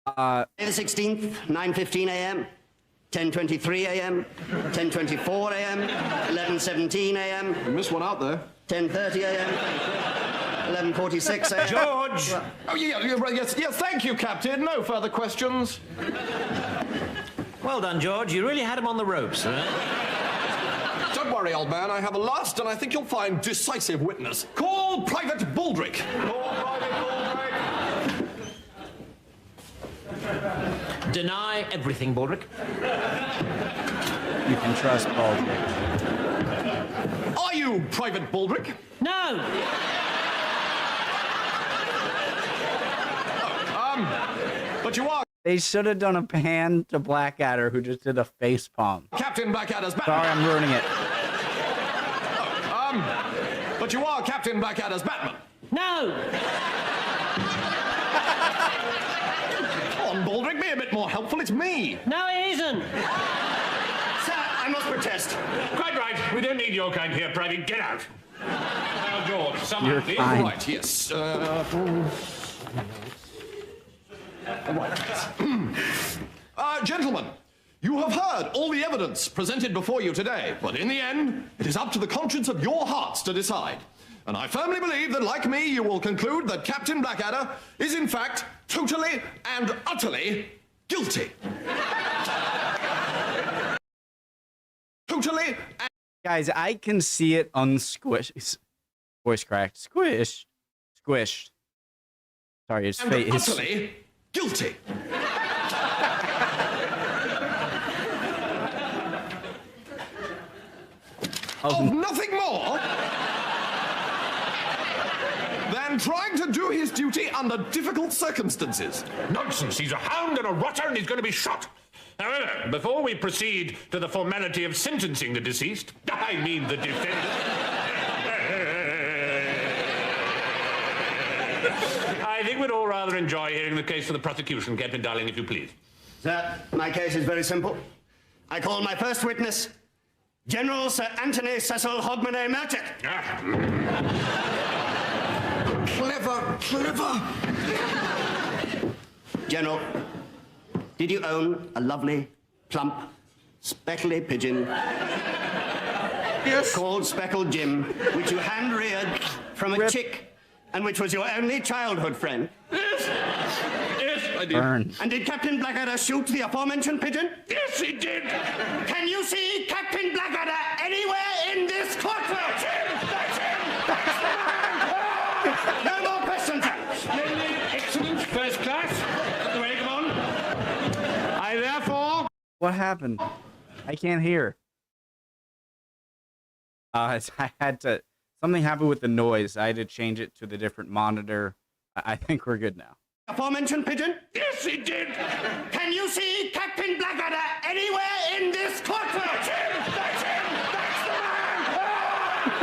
May the 16th, 9:15 a.m., 10:23 a.m., 10:24 a.m., 11:17 a.m. You missed one out there. 10:30 a.m., 11:46 a.m. George! Oh, yes, thank you, Captain. No further questions. Well done, George. You really had him on the ropes, huh? Don't worry, old man. I have a last, and I think you'll find decisive witness. Call Private Baldrick. Call Private Baldrick. Deny everything, Baldrick. You can trust Baldrick. Are you Private Baldrick? No! But you are They should have done a pan to Blackadder, who just did a face palm. Captain Blackadder's Batman. Sorry, I'm ruining it. But you are Captain Blackadder's Batman. No! Come on, Baldrick, be a bit more helpful. It's me. No, it isn't! Sir, I must protest. Quite right. We don't need your kind here, Private. Get out. Now, George, someone, You're please. fine. Right, yes. Gentlemen, you have heard all the evidence presented before you today, but in the end, it is up to the conscience of your hearts to decide. And I firmly believe that, like me, you will conclude that Captain Blackadder is, in fact, totally and utterly guilty. Totally and... Guys, I can see it unsquished. Voice cracked. Squished. Squished. Sorry, his face. utterly guilty. Of nothing more than trying to do his duty under difficult circumstances. Nonsense. He's a hound and a rotter, and he's going to be shot. However, before we proceed to the formality of sentencing the deceased, I mean the defendant, I think we'd all rather enjoy hearing the case for the prosecution. Captain Darling, if you please. Sir, my case is very simple. I call my first witness, General Sir Anthony Cecil Hogmanay Merchant. Clever. General, did you own a lovely, plump, speckly pigeon called Speckled Jim, which you hand-reared from a chick, and which was your only childhood friend? Yes, I did. Burn. And did Captain Blackadder shoot the aforementioned pigeon? Yes, he did. Can you see Captain Blackadder anywhere in this courtroom? That's him. No more questions, sir. Splendid, excellent, first class. That's the way, come on. I therefore... What happened? I can't hear. I had to... Something happened with the noise. I had to change it to the different monitor. I think we're good now. Aforementioned pigeon? Yes, he did. Can you see Captain Blackadder anywhere in this courtroom? That's him. That's the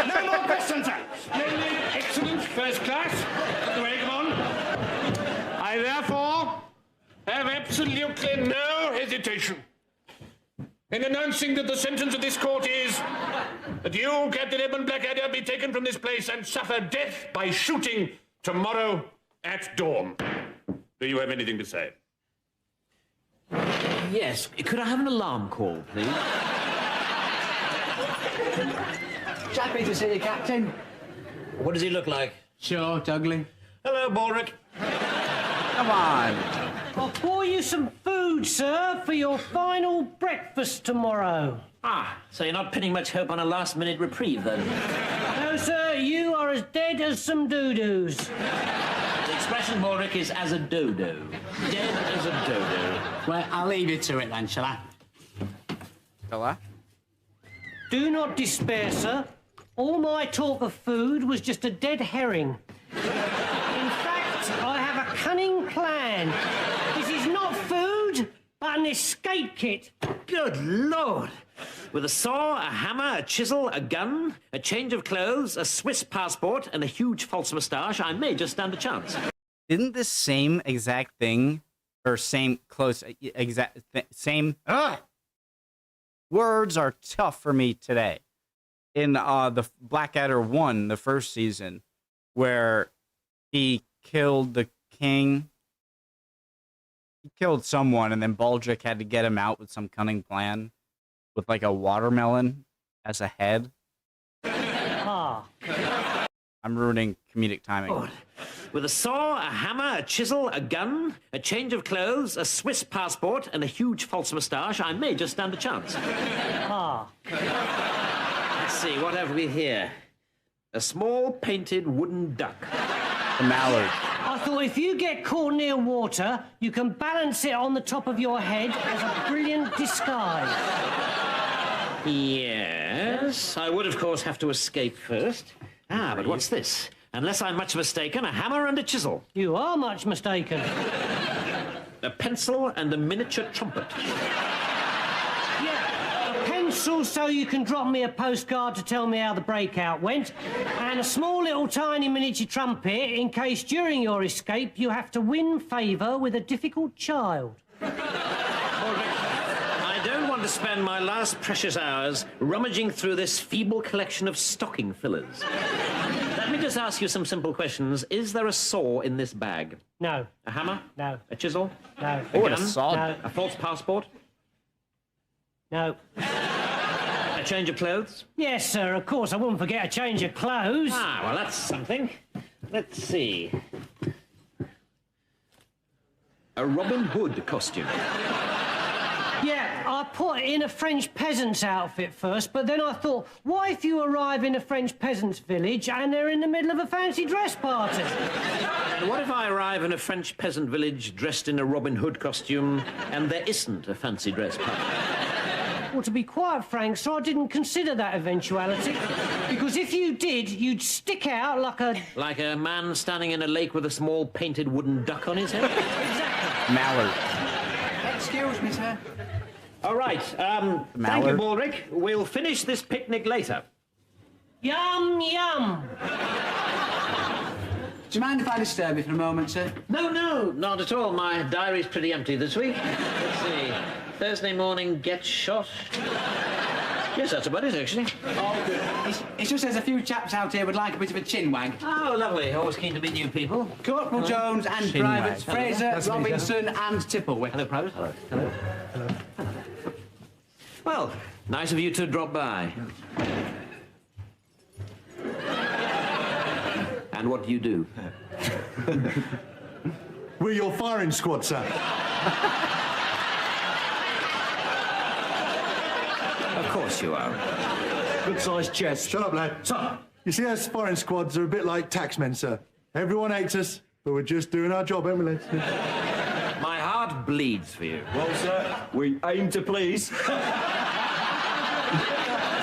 man. No more questions, sir. Splendid, excellent, first class. That's the way, come on. I therefore have absolutely no hesitation in announcing that the sentence of this court is that you, Captain Edmund Blackadder, be taken from this place and suffer death by shooting tomorrow at dawn. Do you have anything to say? Yes. Could I have an alarm call, please? Happy to see you, Captain. What does he look like? Short, ugly. Hello, Baldrick. Come on. I'll pour you some food, sir, for your final breakfast tomorrow. Ah, so you're not pinning much hope on a last-minute reprieve, then? No, sir, you are as dead as some doo-doos. The expression, Baldrick, is as a dodo. Dead as a dodo. Well, I'll leave you to it then, shall I? Hello? Do not despair, sir. All my talk of food was just a dead herring. In fact, I have a cunning plan. This is not food, but an escape kit. Good Lord! With a saw, a hammer, a chisel, a gun, a change of clothes, a Swiss passport, and a huge false moustache, I may just stand a chance. Didn't this same exact thing, or same close, same... Words are tough for me today. In the Blackadder 1, the first season, where he killed the king. He killed someone, and then Baldric had to get him out with some cunning plan, with like a watermelon as a head. Ah. I'm ruining comedic timing. Lord. With a saw, a hammer, a chisel, a gun, a change of clothes, a Swiss passport, and a huge false moustache, I may just stand a chance. Ah. Let's see, what have we here? A small painted wooden duck. The mallard. I thought if you get caught near water, you can balance it on the top of your head as a brilliant disguise. Yes, I would, of course, have to escape first. Ah, but what's this? Unless I'm much mistaken, a hammer and a chisel. You are much mistaken. A pencil and a miniature trumpet. Yeah, a pencil so you can drop me a postcard to tell me how the breakout went, and a small little tiny miniature trumpet in case during your escape you have to win favour with a difficult child. I don't want to spend my last precious hours rummaging through this feeble collection of stocking fillers. Let me just ask you some simple questions. Is there a saw in this bag? No. A hammer? No. A chisel? No. Oh, and a gun? saw. No. A false passport? No. A change of clothes? Yes, sir, of course. I wouldn't forget a change of clothes. Ah, well, that's something. Let's see. A Robin Hood costume. Yeah, I put in a French peasant's outfit first, but then I thought, what if you arrive in a French peasant's village and they're in the middle of a fancy dress party? And what if I arrive in a French peasant village dressed in a Robin Hood costume and there isn't a fancy dress party? Well, to be quite frank, sir, I didn't consider that eventuality. Because if you did, you'd stick out like a... Like a man standing in a lake with a small painted wooden duck on his head? Exactly. Mallard. Excuse me, sir. All right. Thank you, Mallard. Baldric. We'll finish this picnic later. Yum, yum. Do you mind if I disturb you for a moment, sir? No, not at all. My diary's pretty empty this week. Let's see. Thursday morning, get shot. Yes, that's about it, actually. Oh, good. It's just there's a few chaps out here would like a bit of a chin wag. Oh, lovely. Always keen to meet new people. Corporal Jones and Chin Privates wag. Fraser, Robinson and Tipplewhite. Hello, Private. Hello. Well, nice of you to drop by. And what do you do? We're your firing squad, sir. Of course you are. Good-sized chest. Shut up, lad. Sir. You see, us firing squads are a bit like taxmen, sir. Everyone hates us, but we're just doing our job, ain't we, lads? My heart bleeds for you. Well, sir, we aim to please.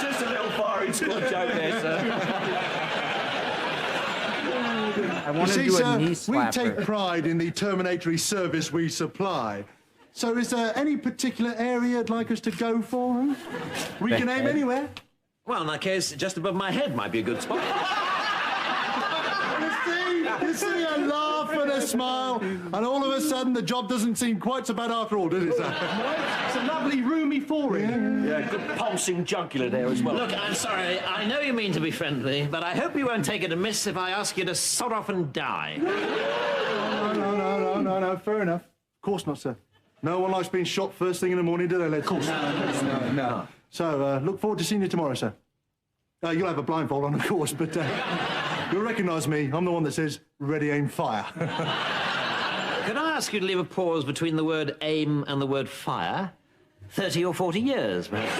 Just a little firing squad joke there, sir. I You want to see, do a sir, knee we slapper. take pride in the terminatory service we supply. So is there any particular area you'd like us to go for? Huh? We can aim head. anywhere. Well, in that case, just above my head might be a good spot. You see a laugh and a smile, and all of a sudden the job doesn't seem quite so bad after all, does it, sir? It's a lovely roomy forehead. Yeah, good pulsing jugular there as well. Look, I'm sorry. I know you mean to be friendly, but I hope you won't take it amiss if I ask you to sod off and die. No, fair enough. Of course not, sir. No one likes being shot first thing in the morning, do they, lads? Of course No. So, look forward to seeing you tomorrow, sir. You'll have a blindfold on, of course, but you'll recognise me. I'm the one that says, ready, aim, fire. Could I ask you to leave a pause between the word aim and the word fire? 30 or 40 years, perhaps.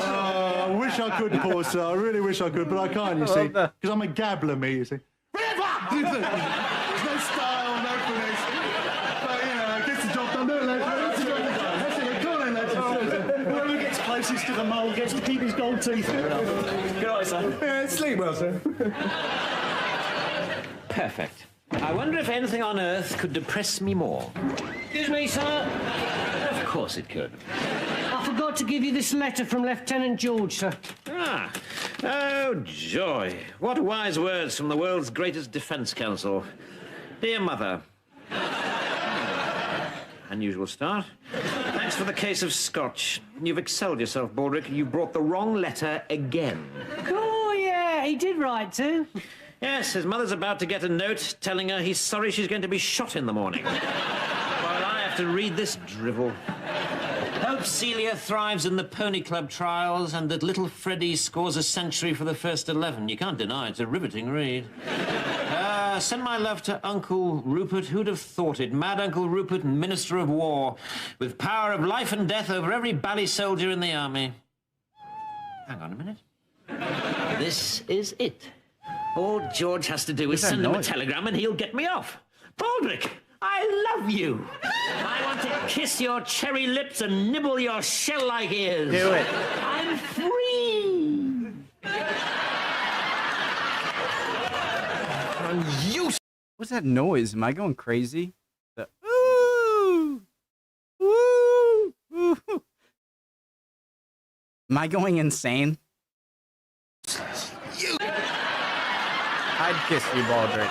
I wish I could pause, sir. I really wish I could, but I can't, you see. Because I'm a gabbler, me, you see. There's no style, no finesse. But, you know, gets the job done, don't it, lads? That's it, come on, lads. Whoever gets closest to the mole gets to keep his gold teeth. Good night, sir. Yeah, sleep well, sir. Perfect. I wonder if anything on earth could depress me more. Excuse me, sir. Of course it could. I forgot to give you this letter from Lieutenant George, sir. Ah. Oh, joy. What wise words from the world's greatest defence council. Dear Mother. Unusual start. Thanks for the case of Scotch. You've excelled yourself, Baldric. You brought the wrong letter again. Oh, yeah, he did write too. Yes, his mother's about to get a note telling her he's sorry she's going to be shot in the morning. While I have to read this drivel. Hope Celia thrives in the Pony Club trials and that little Freddie scores a century for the first 11. You can't deny it's a riveting read. Send my love to Uncle Rupert. Who'd have thought it? Mad Uncle Rupert, Minister of War, with power of life and death over every bally soldier in the army. Hang on a minute. This is it. All George has to do is send him a telegram and he'll get me off. Baldrick, I love you. I want to kiss your cherry lips and nibble your shell-like ears. Do it. I'm free. What's that noise? Am I going crazy? The ooh, ooh, ooh. Am I going insane? I'd kiss you, Baldrick.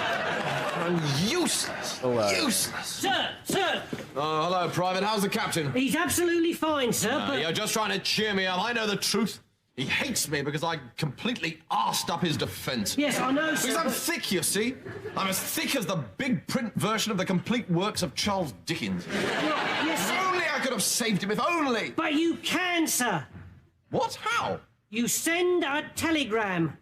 I'm useless. Useless. Sir! Oh, hello, Private. How's the captain? He's absolutely fine, sir, but... You're just trying to cheer me up. I know the truth. He hates me because I completely arsed up his defence. Yes, I know, sir. Because I'm thick, you see. I'm as thick as the big print version of the complete works of Charles Dickens. Yes, If only I could have saved him, if only. but you can, sir. What? How? You send a telegram.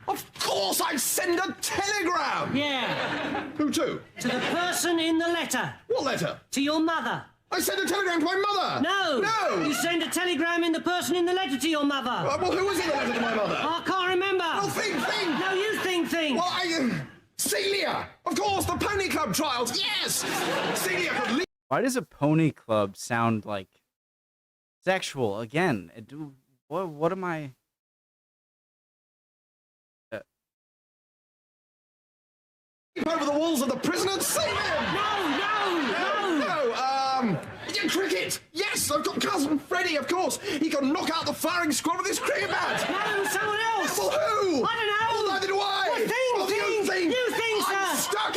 Of course I send a telegram! Yeah. Who to? To the person in the letter. What letter? To your mother. I sent a telegram to my mother! No! No! You send a telegram in the person in the letter to your mother. Well, who was in the letter to my mother? I can't remember. Well, think! No, you think. Well, Celia! Of course, the Pony Club trials, yes! Celia could leave. Why does a pony club sound like sexual? Again, what am I... over the walls of the prison and save him! No! Cricket! Yes, I've got cousin Freddie, of course. He can knock out the firing squad with his cricket bat. No, someone else. Well, who? I don't know. Well, neither do I. What thing? Well, you think, sir. I'm stuck.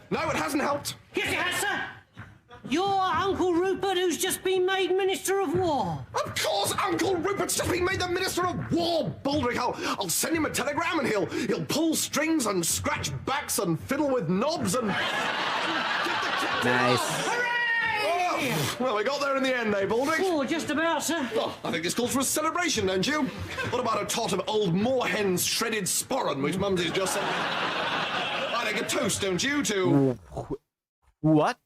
No, it hasn't helped. Yes, it has, sir. Your Uncle Rupert, who's just been made Minister of War. Of course, Uncle Rupert's just been made the Minister of War, Baldrick. I'll send him a telegram and he'll pull strings and scratch backs and fiddle with knobs and... Nice. Hooray! Oh, well, we got there in the end, eh, Baldrick? Oh, just about, sir. Oh, I think this calls for a celebration, don't you? What about a tot of old moorhen's shredded sporran, which Mumsy's just said? I think a toast, don't you, to... What?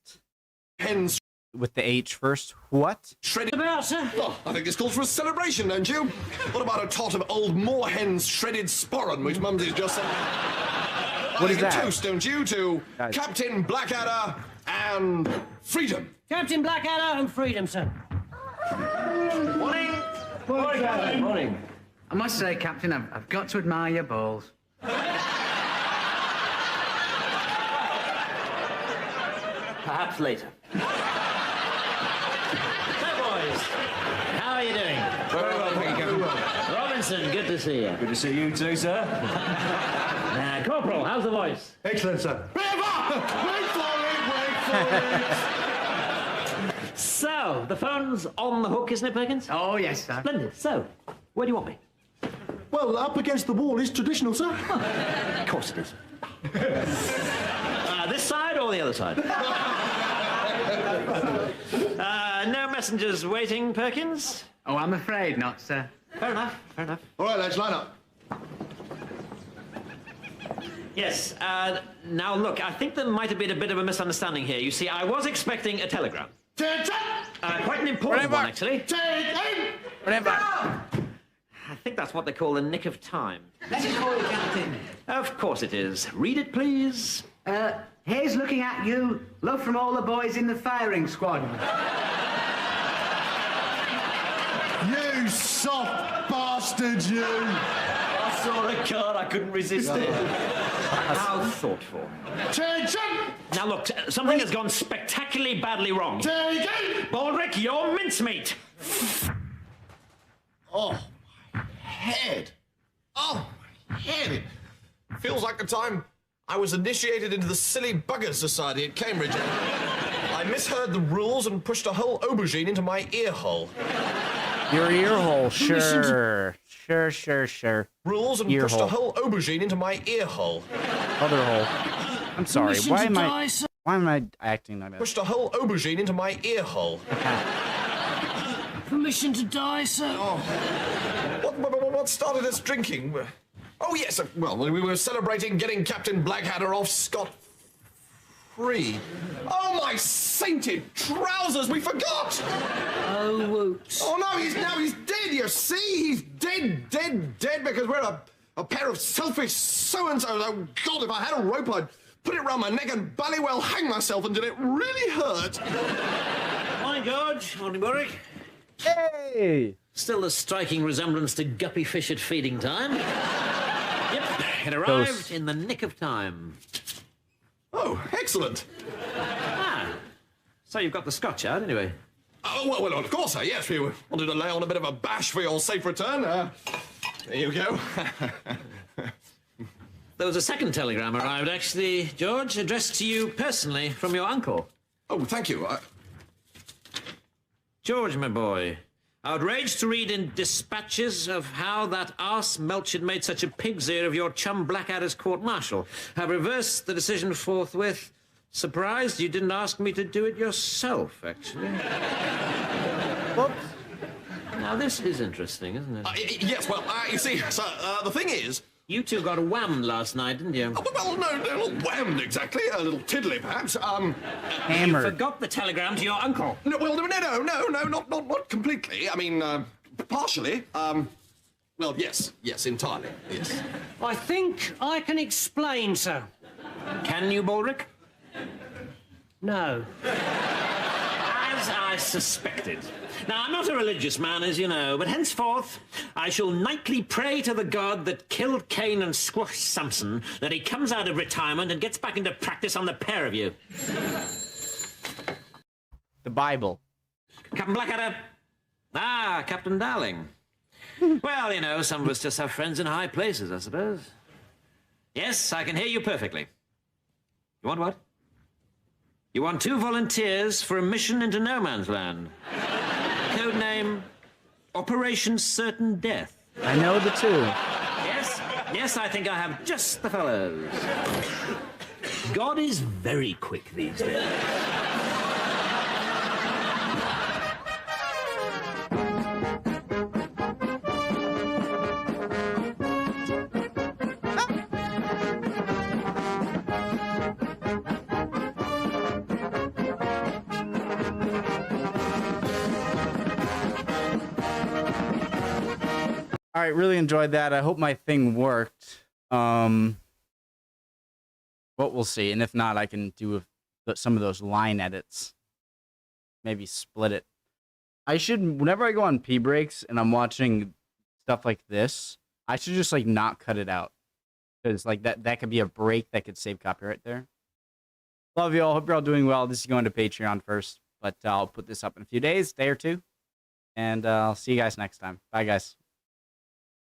Hens with the H first. What? Shredded about, sir? Oh, I think this calls for a celebration, don't you? What about a tot of old moorhen's shredded sporran, which Mumsy's just said? What is that? A toast, don't you, to Guys. Captain Blackadder and freedom. Captain Blackadder and freedom, sir. Morning. Morning. I must say, Captain, I've got to admire your balls. Perhaps later. So, boys, how are you doing? Very well, thank you, Captain. Robinson, good to see you. Good to see you too, sir. Corporal, how's the voice? Excellent, sir. Wait for it! So, the phone's on the hook, isn't it, Perkins? Oh, yes, sir. Splendid. So, where do you want me? Well, up against the wall is traditional, sir. Of course it is. This side or the other side? No messengers waiting, Perkins? Oh, I'm afraid not, sir. Fair enough. All right, lads, line up. Yes, now look, I think there might have been a bit of a misunderstanding here. You see, I was expecting a telegram. Quite an important one, actually. I think that's what they call the nick of time. Let it call you, Captain. Of course it is. Read it, please. Here's looking at you. Love from all the boys in the firing squad. You soft bastard, you! I saw a card, I couldn't resist it. How thoughtful. Now look, something has gone spectacularly badly wrong. Baldrick, you're mincemeat. Oh, my head. Oh, my head. It feels like the time I was initiated into the Silly Buggers Society at Cambridge. I misheard the rules and pushed a whole aubergine into my ear hole. Your ear hole, sure. Sure. Rules and Ear pushed hole. a whole aubergine into my ear hole. Other hole. I'm sorry. Why am I acting like that? Pushed a whole aubergine into my ear hole. Permission to die, sir. What started us drinking? Oh, yes. Well, we were celebrating getting Captain Blackadder off scot-free. Oh, my sainted trousers, we forgot! Oh, whoops. Oh, no, he's dead, you see? He's dead because we're a pair of selfish so-and-sos. Oh, God, if I had a rope, I'd put it round my neck and ballywell hang myself until it really hurt. Morning, George. Morning, Warwick. Hey! Still a striking resemblance to guppy fish at feeding time. Yep, it arrived in the nick of time. Oh, excellent. So you've got the scotch out, anyway. Oh, well, of course, yes. We wanted to lay on a bit of a bash for your safe return. There you go. There was a second telegram arrived, actually, George, addressed to you personally from your uncle. Oh, thank you. George, my boy, outraged to read in dispatches of how that arse Melch had made such a pig's ear of your chum Blackadder's court-martial. Have reversed the decision forthwith. Surprised you didn't ask me to do it yourself, actually. Whoops. Now, this is interesting, isn't it? Yes, well, you see, sir, the thing is... You two got whammed last night, didn't you? Oh, well, no, not whammed exactly. A little tiddly, perhaps. Hammered. You forgot the telegram to your uncle. No, well, no, not completely. I mean, partially. Well, yes, entirely, yes. I think I can explain, sir. Can you, Baldrick? No. As I suspected. Now, I'm not a religious man, as you know, but henceforth I shall nightly pray to the God that killed Cain and squashed Samson that he comes out of retirement and gets back into practice on the pair of you. The Bible. Captain Blackadder. Ah, Captain Darling. Well, you know, some of us just have friends in high places, I suppose. Yes, I can hear you perfectly. You want what? You want 2 volunteers for a mission into no man's land. Codename Operation Certain Death. I know the two. Yes, I think I have just the fellows. God is very quick these days. All right, really enjoyed that. I hope my thing worked. But we'll see. And if not, I can do some of those line edits. Maybe split it. I should, whenever I go on pee breaks and I'm watching stuff like this, I should just like not cut it out. Because like that could be a break that could save copyright there. Love you all. Hope you're all doing well. This is going to Patreon first, but I'll put this up in a few days, day or two. And I'll see you guys next time. Bye, guys.